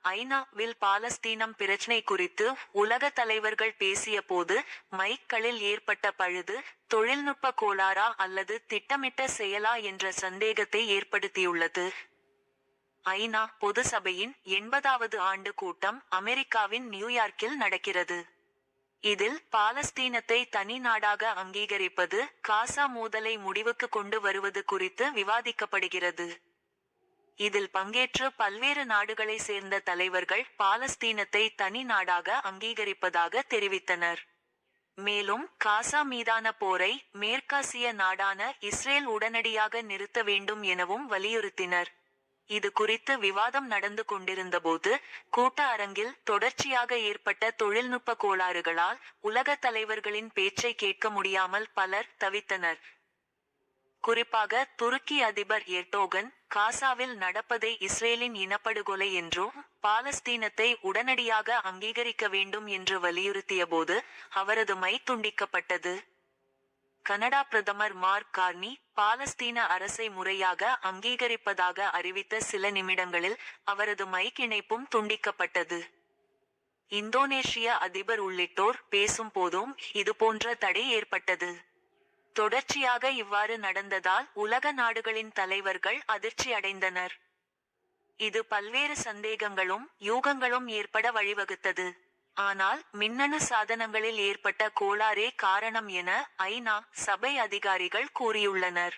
ஐநாவில் பாலஸ்தீனம் பிரச்சினை குறித்து உலக தலைவர்கள் பேசிய போது மைக்களில் ஏற்பட்ட பழுது தொழில்நுட்ப கோளாறா அல்லது திட்டமிட்ட செயலா என்ற சந்தேகத்தை ஏற்படுத்தியுள்ளது. ஐநா பொது சபையின் 80வது ஆண்டு கூட்டம் அமெரிக்காவின் நியூயார்க்கில் நடக்கிறது. இதில் பாலஸ்தீனத்தை தனி நாடாக அங்கீகரிப்பது, காசா மோதலை முடிவுக்கு கொண்டு வருவது குறித்து விவாதிக்கப்படுகிறது. இதில் பங்கேற்று பல்வேறு நாடுகளை சேர்ந்த தலைவர்கள் பாலஸ்தீனத்தை தனி நாடாக அங்கீகரிப்பதாக தெரிவித்தனர். மேலும் காசா மீதான போரை மேற்காசிய நாடான இஸ்ரேல் உடனடியாக நிறுத்த வேண்டும் எனவும் வலியுறுத்தினர். இது குறித்து விவாதம் நடந்து கொண்டிருந்தபோது கூட்ட அரங்கில் தொடர்ச்சியாக ஏற்பட்ட தொழில்நுட்ப கோளாறுகளால் உலக தலைவர்களின் பேச்சை கேட்க முடியாமல் பலர் தவித்தனர். குறிப்பாக துருக்கி அதிபர் எர்டோகன் காசாவில் நடப்பதை இஸ்ரேலின் இனப்படுகொலை என்றும் பாலஸ்தீனத்தை உடனடியாக அங்கீகரிக்க வேண்டும் என்று வலியுறுத்தியபோது அவரது மைக் துண்டிக்கப்பட்டது. கனடா பிரதமர் மார்க் கார்னி பாலஸ்தீன அரசை முறையாக அங்கீகரிப்பதாக அறிவித்த சில நிமிடங்களில் அவரது மைக் இணைப்பும் துண்டிக்கப்பட்டது. இந்தோனேஷிய அதிபர் உள்ளிட்டோர் பேசும் போதும் இதுபோன்ற தடை ஏற்பட்டது. தொடர்ச்சியாக இவ்வாறு நடந்ததால் உலக நாடுகளின் தலைவர்கள் அதிர்ச்சி அடைந்தனர். இது பல்வேறு சந்தேகங்களும் யூகங்களும் ஏற்பட வழிவகுத்தது. ஆனால் மின்னணு சாதனங்களில் ஏற்பட்ட கோளாறே காரணம் என ஐநா சபை அதிகாரிகள் கூறியுள்ளனர்.